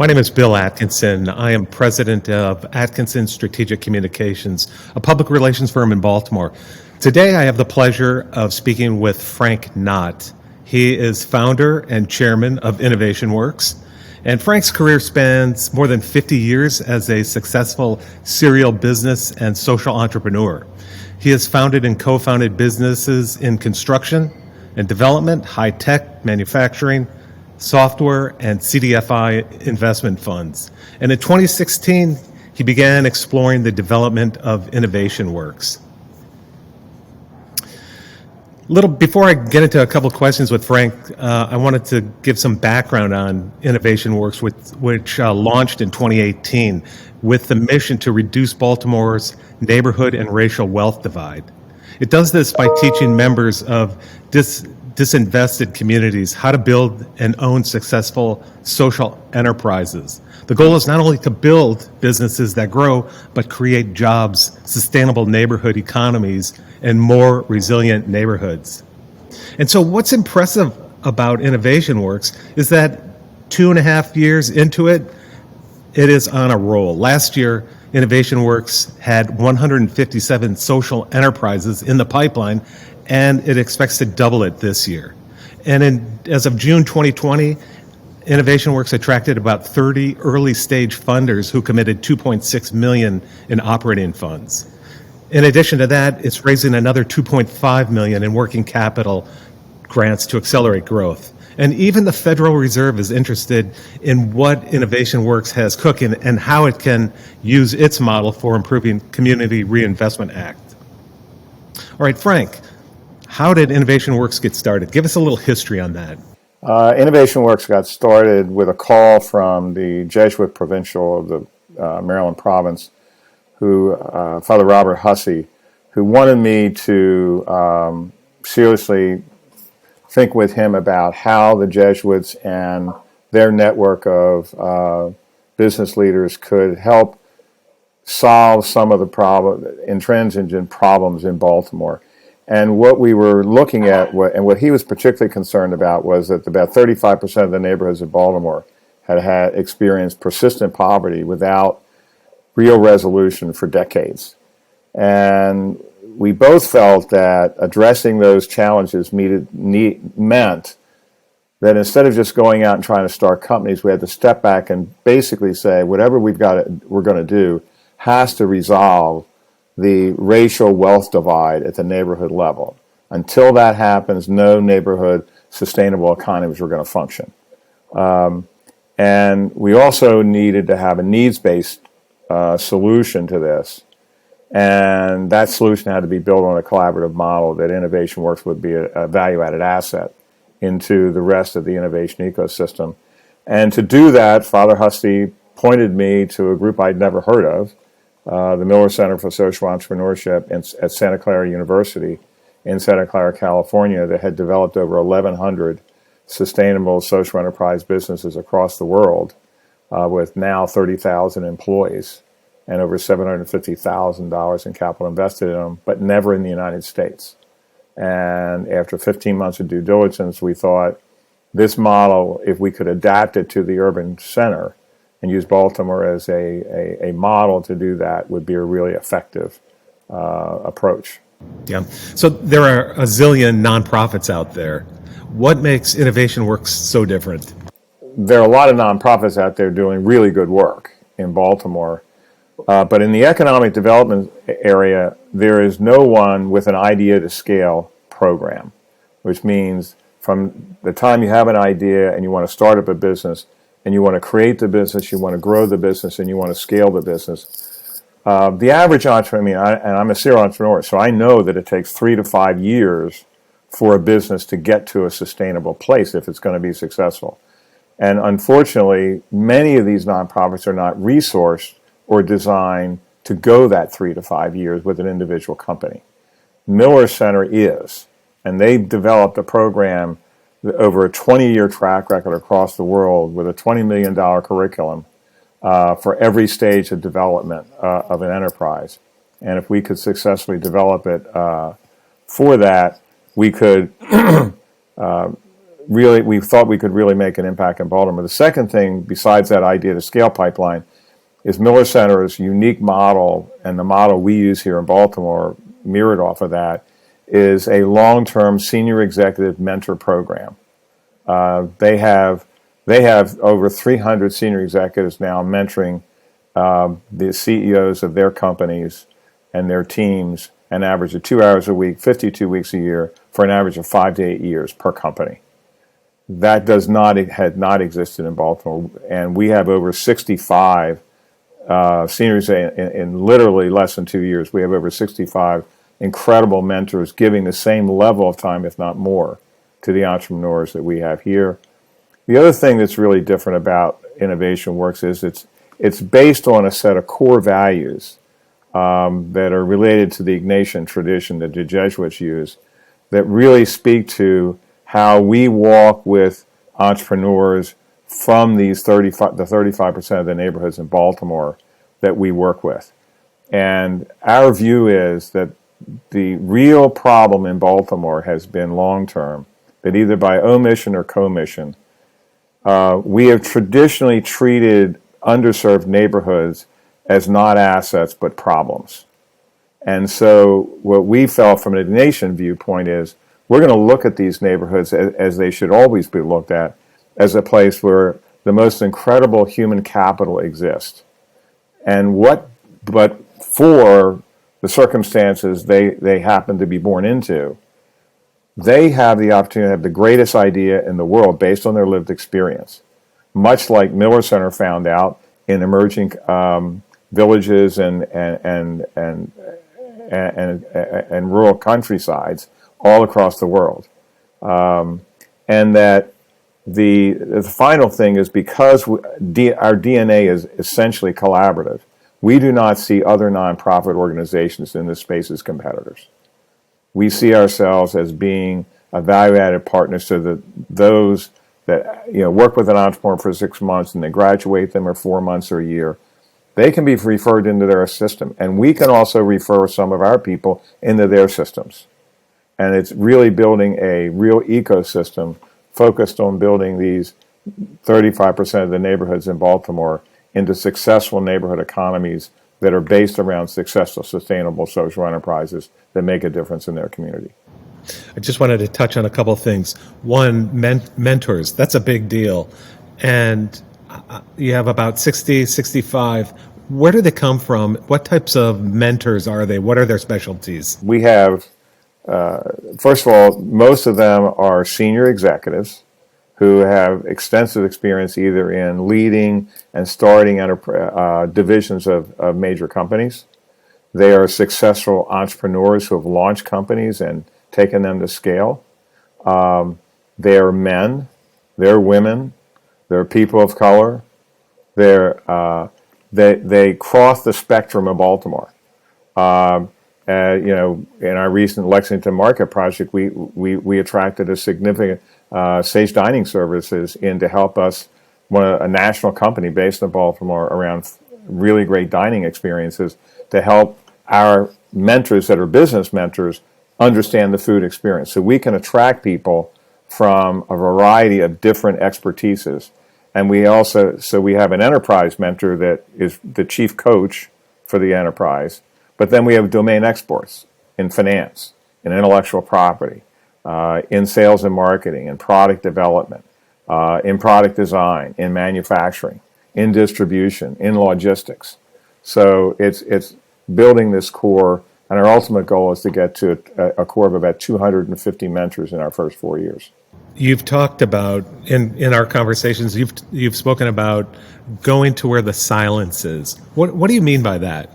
My name is Bill Atkinson. I am president of Atkinson Strategic Communications, a public relations firm in Baltimore. Today, I have the pleasure of speaking with Frank Knott. He is founder and chairman of Innovation Works. And Frank's career spans more than 50 years as a successful serial business and social entrepreneur. He has founded and co-founded businesses in construction and development, high-tech, manufacturing, software, and CDFI investment funds. And in 2016, he began exploring the development of Innovation Works. Before I get into a couple of questions with Frank, I wanted to give some background on Innovation Works, which launched in 2018 with the mission to reduce Baltimore's neighborhood and racial wealth divide. It does this by teaching members of disinvested communities how to build and own successful social enterprises. The goal is not only to build businesses that grow, but create jobs, sustainable neighborhood economies, and more resilient neighborhoods. And so what's impressive about Innovation Works is that 2.5 years into it, it is on a roll. Last year, Innovation Works had 157 social enterprises in the pipeline, and it expects to double it this year. And as of June 2020, Innovation Works attracted about 30 early-stage funders who committed $2.6 million in operating funds. In addition to that, it's raising another $2.5 million in working capital grants to accelerate growth. And even the Federal Reserve is interested in what Innovation Works has cooking and how it can use its model for improving Community Reinvestment Act. All right, Frank, how did Innovation Works get started? Give us a little history on that. Innovation Works got started with a call from the Jesuit provincial of the Maryland province, Father Robert Hussey, who wanted me to seriously think with him about how the Jesuits and their network of business leaders could help solve some of the intransigent problems in Baltimore. And what we were looking at, and what he was particularly concerned about, was that about 35% of the neighborhoods of Baltimore had experienced persistent poverty without real resolution for decades. And we both felt that addressing those challenges meant that instead of just going out and trying to start companies, we had to step back and basically say whatever we're going to do has to resolve the racial wealth divide at the neighborhood level. Until that happens, no neighborhood sustainable economies were going to function. And we also needed to have a needs-based solution to this. And that solution had to be built on a collaborative model that Innovation Works would be a value-added asset into the rest of the innovation ecosystem. And to do that, Father Hussey pointed me to a group I'd never heard of, the Miller Center for Social Entrepreneurship at Santa Clara University in Santa Clara, California, that had developed over 1,100 sustainable social enterprise businesses across the world with now 30,000 employees and over $750,000 in capital invested in them, but never in the United States. And after 15 months of due diligence, we thought this model, if we could adapt it to the urban center and use Baltimore as a model to do that, would be a really effective approach. Yeah. So there are a zillion nonprofits out there. What makes Innovation Works so different? There are a lot of nonprofits out there doing really good work in Baltimore. But in the economic development area, there is no one with an idea to scale program, which means from the time you have an idea and you want to start up a business and you want to create the business, you want to grow the business, and you want to scale the business. The average entrepreneur, and I'm a serial entrepreneur, so I know that it takes 3 to 5 years for a business to get to a sustainable place if it's going to be successful. And unfortunately, many of these nonprofits are not resourced or designed to go that 3 to 5 years with an individual company. Miller Center is, and they've developed a program over a 20-year track record across the world with a $20 million curriculum for every stage of development of an enterprise. And if we could successfully develop it for that, we could really, we thought we could really make an impact in Baltimore. The second thing, besides that idea to scale pipeline, is Miller Center's unique model, and the model we use here in Baltimore, mirrored off of that, is a long-term senior executive mentor program. They have over 300 senior executives now mentoring the CEOs of their companies and their teams, an average of 2 hours a week, 52 weeks a year, for an average of 5 to 8 years per company. That had not existed in Baltimore, and we have over 65 seniors in literally less than 2 years. We have over 65 incredible mentors giving the same level of time, if not more, to the entrepreneurs that we have here. The other thing that's really different about Innovation Works is it's based on a set of core values that are related to the Ignatian tradition that the Jesuits use, that really speak to how we walk with entrepreneurs from the 35% of the neighborhoods in Baltimore that we work with. And our view is that the real problem in Baltimore has been long-term, that either by omission or commission, we have traditionally treated underserved neighborhoods as not assets but problems. And so what we felt from an Ignatian viewpoint is we're going to look at these neighborhoods as they should always be looked at, as a place where the most incredible human capital exists. But for the circumstances they happen to be born into, they have the opportunity to have the greatest idea in the world based on their lived experience. Much like Miller Center found out in emerging villages and rural countrysides all across the world. And that the final thing is, because our DNA is essentially collaborative, we do not see other nonprofit organizations in this space as competitors. We see ourselves as being a value-added partner, so that those that work with an entrepreneur for 6 months and they graduate them, or 4 months or a year, they can be referred into their system, and we can also refer some of our people into their systems. And it's really building a real ecosystem focused on building these 35% of the neighborhoods in Baltimore into successful neighborhood economies that are based around successful, sustainable social enterprises that make a difference in their community. I just wanted to touch on a couple of things. One, mentors, that's a big deal. And you have about 60, 65. Where do they come from? What types of mentors are they? What are their specialties? We have, first of all, most of them are senior executives who have extensive experience either in leading and starting divisions of major companies. They are successful entrepreneurs who have launched companies and taken them to scale. They're men, they're women, they're people of color. They cross the spectrum of Baltimore. In our recent Lexington Market project, we attracted a significant Sage Dining Services in to help us, a national company based in Baltimore, around really great dining experiences, to help our mentors that are business mentors understand the food experience. So we can attract people from a variety of different expertises. And we have an enterprise mentor that is the chief coach for the enterprise. But then we have domain experts in finance, in intellectual property, in sales and marketing, in product development, in product design, in manufacturing, in distribution, in logistics. So it's building this core, and our ultimate goal is to get to a core of about 250 mentors in our first 4 years. You've talked about, in our conversations, you've spoken about going to where the silence is. What do you mean by that?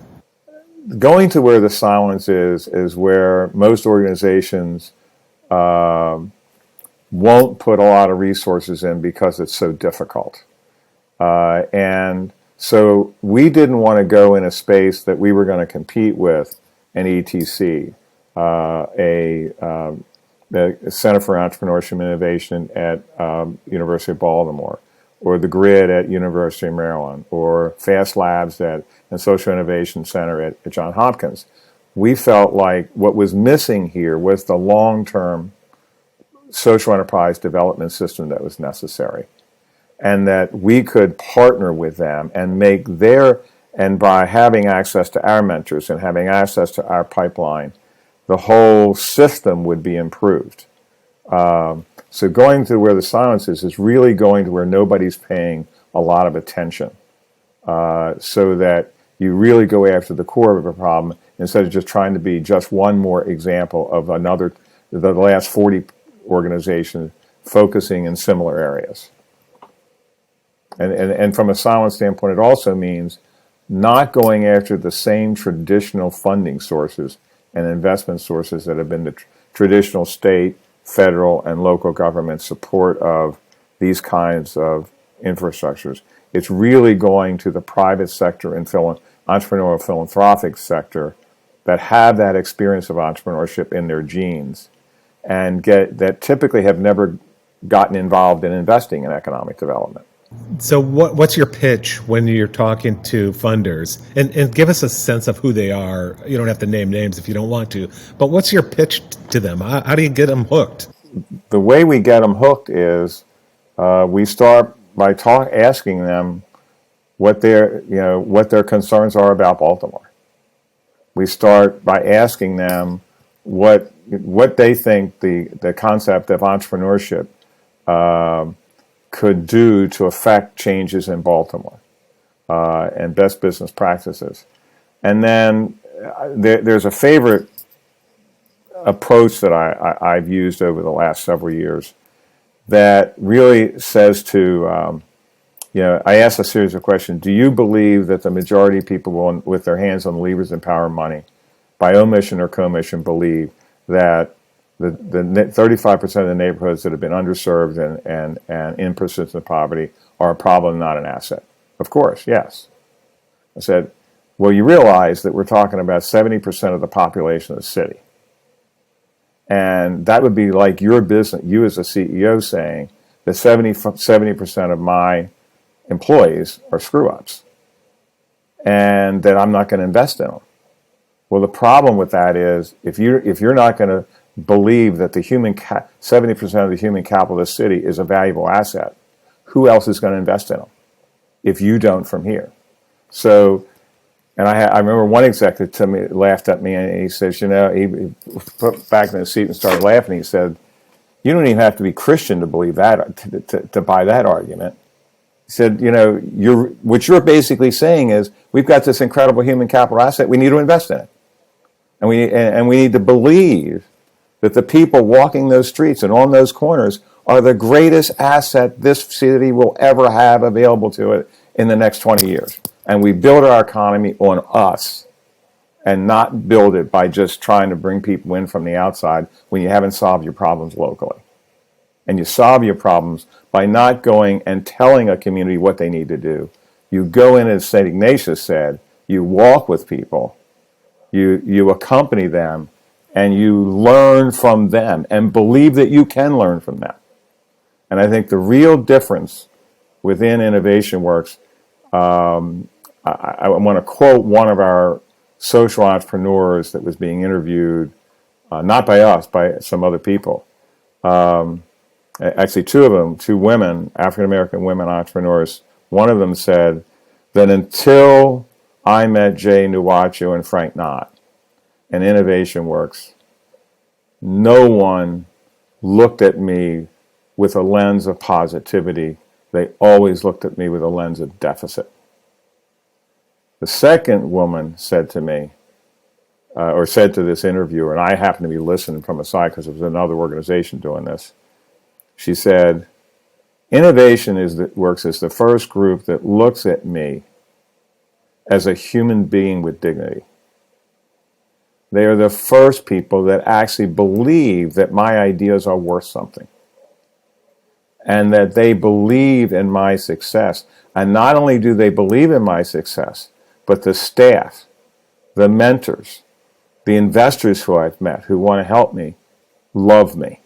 Going to where the silence is where most organizations won't put a lot of resources in because it's so difficult. And so we didn't want to go in a space that we were going to compete with an ETC, the Center for Entrepreneurship and Innovation at University of Baltimore, or the Grid at University of Maryland, or Fast Labs and Social Innovation Center at Johns Hopkins. We felt like what was missing here was the long-term social enterprise development system that was necessary, and that we could partner with them and make and by having access to our mentors and having access to our pipeline, the whole system would be improved. So going to where the silence is really going to where nobody's paying a lot of attention, so that you really go after the core of a problem instead of just trying to be just one more example of the last 40 organizations focusing in similar areas. And from a silence standpoint, it also means not going after the same traditional funding sources and investment sources that have been the traditional state, federal, and local government support of these kinds of infrastructures. It's really going to the private sector and entrepreneurial philanthropic sector that have that experience of entrepreneurship in their genes and that typically have never gotten involved in investing in economic development. So what's your pitch when you're talking to funders? And give us a sense of who they are. You don't have to name names if you don't want to, but what's your pitch to them? How do you get them hooked? The way we get them hooked is we start by asking them what their concerns are about Baltimore. We start by asking them what they think the concept of entrepreneurship could do to affect changes in Baltimore and best business practices. And then there's a favorite approach that I've used over the last several years that really says to, I ask a series of questions. Do you believe that the majority of people will, with their hands on the levers and power of money, by omission or commission, believe that the 35% of the neighborhoods that have been underserved and in persistent poverty are a problem, not an asset? Of course, yes. I said, well, you realize that we're talking about 70% of the population of the city. And that would be like your business, you as a CEO saying that 70% of my employees are screw-ups and that I'm not going to invest in them. Well, the problem with that is if you're not going to believe that the 70% of the human capital of the city is a valuable asset, who else is going to invest in them if you don't from here? So, and I remember one executive laughed at me and he says, he put back in his seat and started laughing. He said, you don't even have to be Christian to believe that, to buy that argument. He said, what you're basically saying is we've got this incredible human capital asset. We need to invest in it. And we need to believe that the people walking those streets and on those corners are the greatest asset this city will ever have available to it in the next 20 years. And we build our economy on us and not build it by just trying to bring people in from the outside when you haven't solved your problems locally. And you solve your problems by not going and telling a community what they need to do. You go in, as St. Ignatius said, you walk with people, you accompany them, and you learn from them and believe that you can learn from them. And I think the real difference within Innovation Works, I want to quote one of our social entrepreneurs that was being interviewed, not by us, by some other people. Actually, two of them, two women, African-American women entrepreneurs, one of them said that until I met Jay Nuwacho and Frank Knott and Innovation Works, no one looked at me with a lens of positivity. They always looked at me with a lens of deficit. The second woman said to me, or said to this interviewer, and I happened to be listening from a side because it was another organization doing this. She said, Innovation Works is the first group that looks at me as a human being with dignity. They are the first people that actually believe that my ideas are worth something and that they believe in my success. And not only do they believe in my success, but the staff, the mentors, the investors who I've met who want to help me, love me.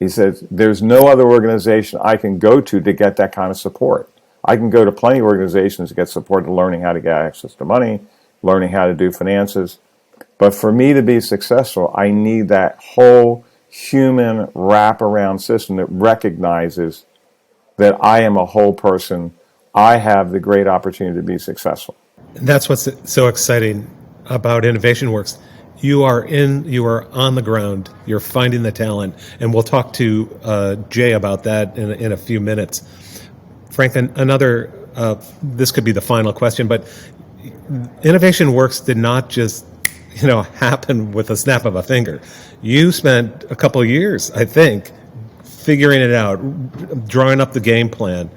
He says, there's no other organization I can go to get that kind of support. I can go to plenty of organizations to get support to learning how to get access to money, learning how to do finances. But for me to be successful, I need that whole human wraparound system that recognizes that I am a whole person. I have the great opportunity to be successful. And that's what's so exciting about Innovation Works. You are on the ground. You're finding the talent, and we'll talk to Jay about that in a few minutes. Frank, another. This could be the final question, but Innovation Works did not just happen with a snap of a finger. You spent a couple of years, I think, figuring it out, drawing up the game plan.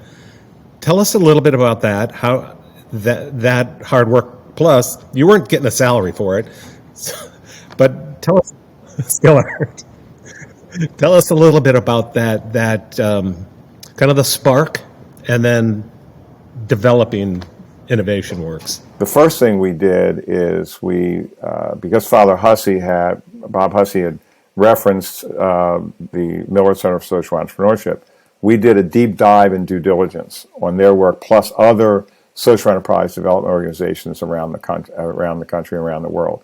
Tell us a little bit about that. How that hard work. Plus, you weren't getting a salary for it, but tell us, Skillard. Tell us a little bit about that kind of the spark, and then developing Innovation Works. The first thing we did is because Bob Hussey had referenced the Miller Center for Social Entrepreneurship, we did a deep dive in due diligence on their work, plus other social enterprise development organizations around the country, around the world.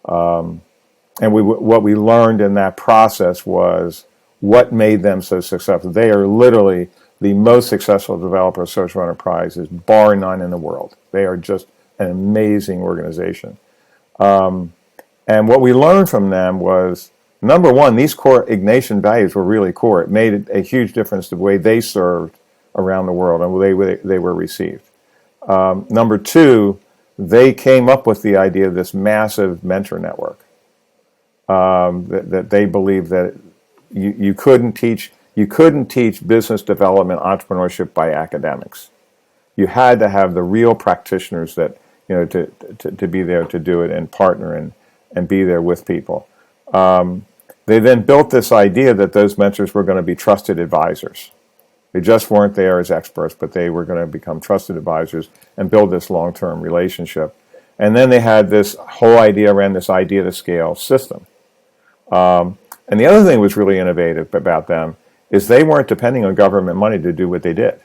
And what we learned in that process was what made them so successful. They are literally the most successful developer of social enterprises, bar none in the world. They are just an amazing organization. And what we learned from them was, number one, these core Ignatian values were really core. It made a huge difference the way they served around the world and the way they were received. Number two, they came up with the idea of this massive mentor network. That they believed that you couldn't teach business development, entrepreneurship by academics. You had to have the real practitioners that to be there to do it and partner and be there with people. They then built this idea that those mentors were going to be trusted advisors. They just weren't there as experts, but they were going to become trusted advisors and build this long-term relationship. And then they had this whole idea around this idea to scale system. And the other thing that was really innovative about them is they weren't depending on government money to do what they did.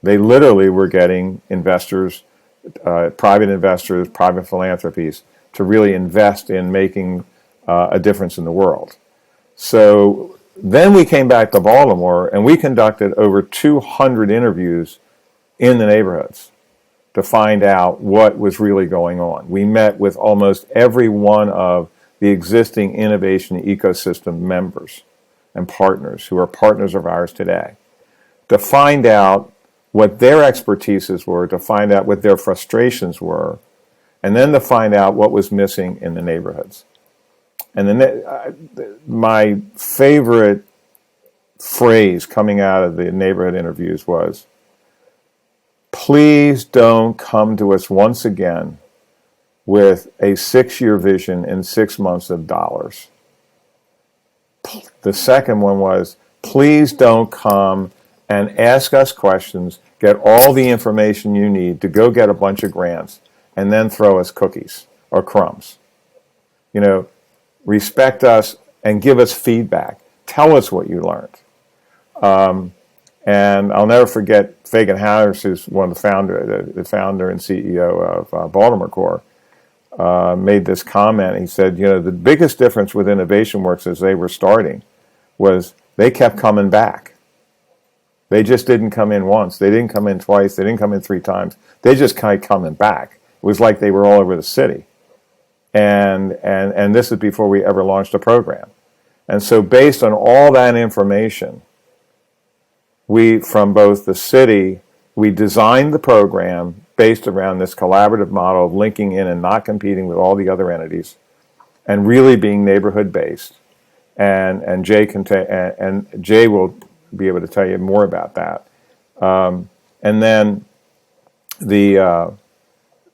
They literally were getting investors, private investors, private philanthropies to really invest in making a difference in the world. So then we came back to Baltimore and we conducted over 200 interviews in the neighborhoods to find out what was really going on. We met with almost every one of the existing innovation ecosystem members and partners who are partners of ours today to find out what their expertises were, to find out what their frustrations were, and then to find out what was missing in the neighborhoods. And then my favorite phrase coming out of the neighborhood interviews was, please don't come to us once again with a 6-year vision and 6 months of dollars. The second one was, please don't come and ask us questions, get all the information you need to go get a bunch of grants, and then throw us cookies or crumbs. Respect us and give us feedback. Tell us what you learned. And I'll never forget Fagan Harris, who's one of the founder and CEO of Baltimore Core, made this comment. He said, the biggest difference with Innovation Works as they were starting was they kept coming back. They just didn't come in once. They didn't come in twice. They didn't come in 3 times. They just kept coming back. It was like they were all over the city. And this is before we ever launched a program. And so based on all that information, we, from both the city, we designed the program based around this collaborative model of linking in and not competing with all the other entities and really being neighborhood based. And Jay will be able to tell you more about that. And then the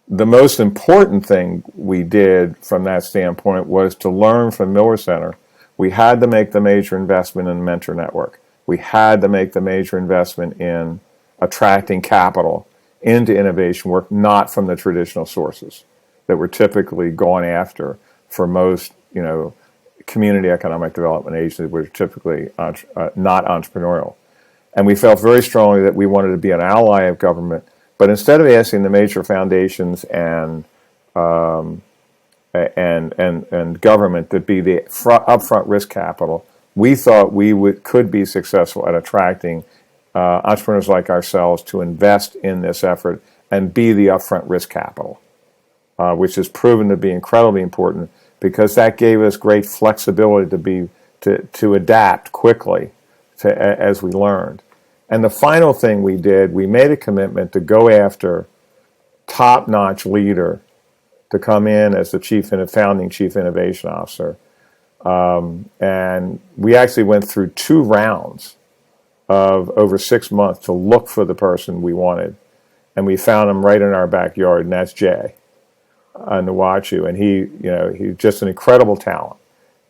most important thing we did from that standpoint was to learn from Miller Center. We had to make the major investment in the mentor network. We had to make the major investment in attracting capital into innovation work, not from the traditional sources that were typically gone after for most, community economic development agencies, which are typically not entrepreneurial. And we felt very strongly that we wanted to be an ally of government, but instead of asking the major foundations and government to be the upfront risk capital, we thought could be successful at attracting entrepreneurs like ourselves to invest in this effort and be the upfront risk capital, which has proven to be incredibly important because that gave us great flexibility to adapt quickly as we learned. And the final thing we did, we made a commitment to go after top-notch leader to come in as the founding chief innovation officer. And we actually went through 2 rounds of over 6 months to look for the person we wanted. And we found him right in our backyard, and that's Jay Nwachu. And he's just an incredible talent.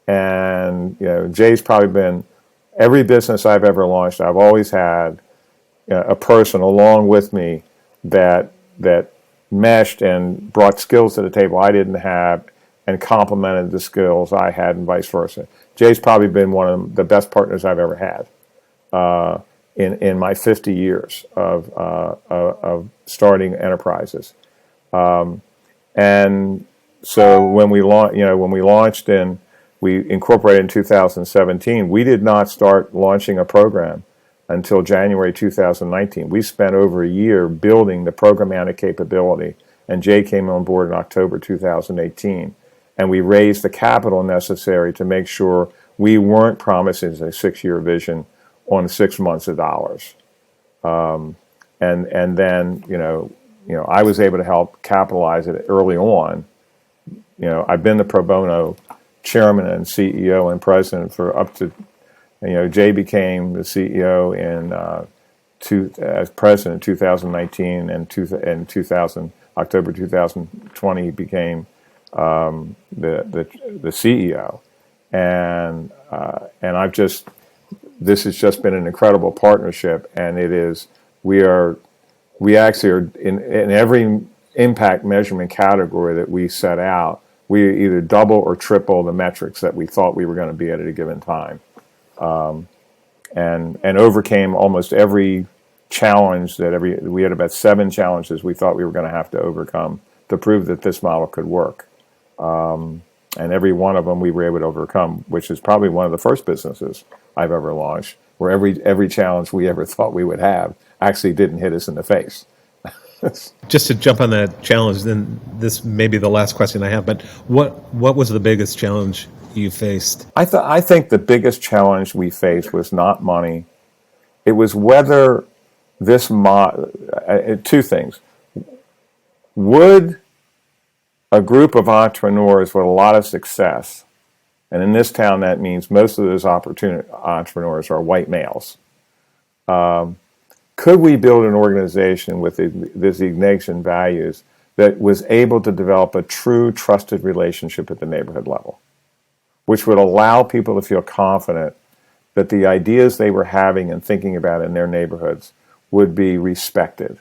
And, Jay's probably been every business I've ever launched. I've always had a person along with me that meshed and brought skills to the table I didn't have and complemented the skills I had and vice versa. Jay's probably been one of the best partners I've ever had in my 50 years of starting enterprises. And so when we launched and we incorporated in 2017, we did not start launching a program until January 2019. We spent over a year building the programmatic capability, and Jay came on board in October 2018. And we raised the capital necessary to make sure we weren't promising a 6-year vision on 6 months of dollars. And then, I was able to help capitalize it early on. I've been the pro bono chairman and CEO and president for up to, Jay became the CEO as president in 2019, and October 2020 he became the CEO, and this has just been an incredible partnership, and we actually are in every impact measurement category that we set out, we either double or triple the metrics that we thought we were going to be at a given time, and overcame almost every challenge we had about 7 challenges we thought we were going to have to overcome to prove that this model could work. And every one of them we were able to overcome, which is probably one of the first businesses I've ever launched, where every challenge we ever thought we would have actually didn't hit us in the face. Just to jump on that challenge, then this may be the last question I have, but what was the biggest challenge you faced? I think the biggest challenge we faced was not money. It was whether this 2 things. Would a group of entrepreneurs with a lot of success, and in this town that means most of those entrepreneurs are white males, could we build an organization with these Ignatian values that was able to develop a true trusted relationship at the neighborhood level, which would allow people to feel confident that the ideas they were having and thinking about in their neighborhoods would be respected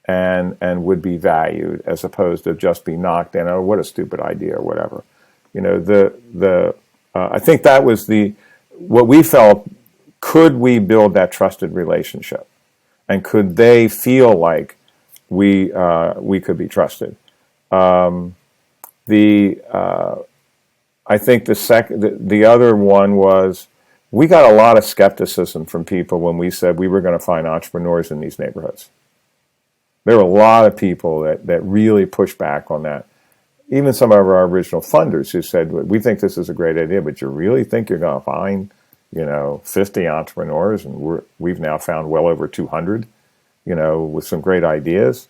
and would be valued, as opposed to just be knocked down, oh, what a stupid idea, or whatever. I think that was what we felt. Could we build that trusted relationship, and could they feel like we could be trusted? I think the other one was, we got a lot of skepticism from people when we said we were going to find entrepreneurs in these neighborhoods. There were a lot of people that really pushed back on that. Even some of our original funders who said, we think this is a great idea, but you really think you're going to find, 50 entrepreneurs? And we've now found well over 200, with some great ideas.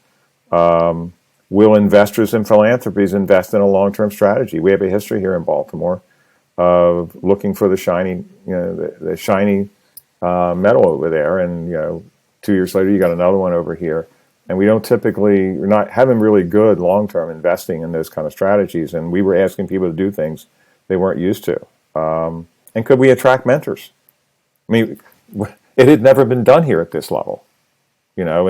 Will investors and philanthropies invest in a long-term strategy? We have a history here in Baltimore of looking for the shiny, the shiny metal over there, and 2 years later you got another one over here. And we don't typically, we're not having really good long-term investing in those kind of strategies. And we were asking people to do things they weren't used to. And could we attract mentors? I mean, it had never been done here at this level, and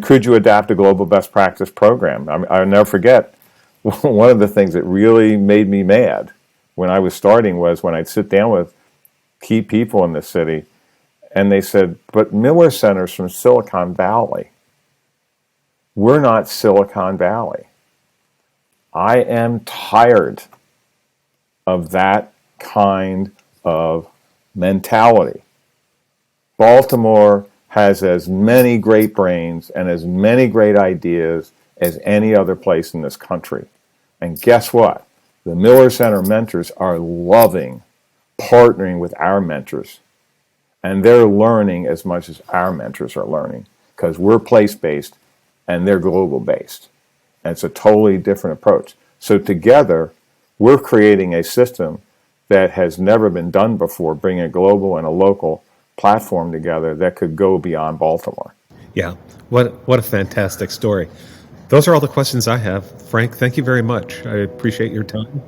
could you adapt a global best practice program? I'll never forget, one of the things that really made me mad when I was starting was when I'd sit down with key people in the city, and they said, but Miller Center's from Silicon Valley. We're not Silicon Valley. I am tired of that kind of mentality. Baltimore has as many great brains and as many great ideas as any other place in this country. And guess what? The Miller Center mentors are loving partnering with our mentors. And they're learning as much as our mentors are learning because we're place-based and they're global-based. And it's a totally different approach. So together, we're creating a system that has never been done before, bringing a global and a local platform together that could go beyond Baltimore. Yeah, what a fantastic story. Those are all the questions I have. Frank, thank you very much. I appreciate your time.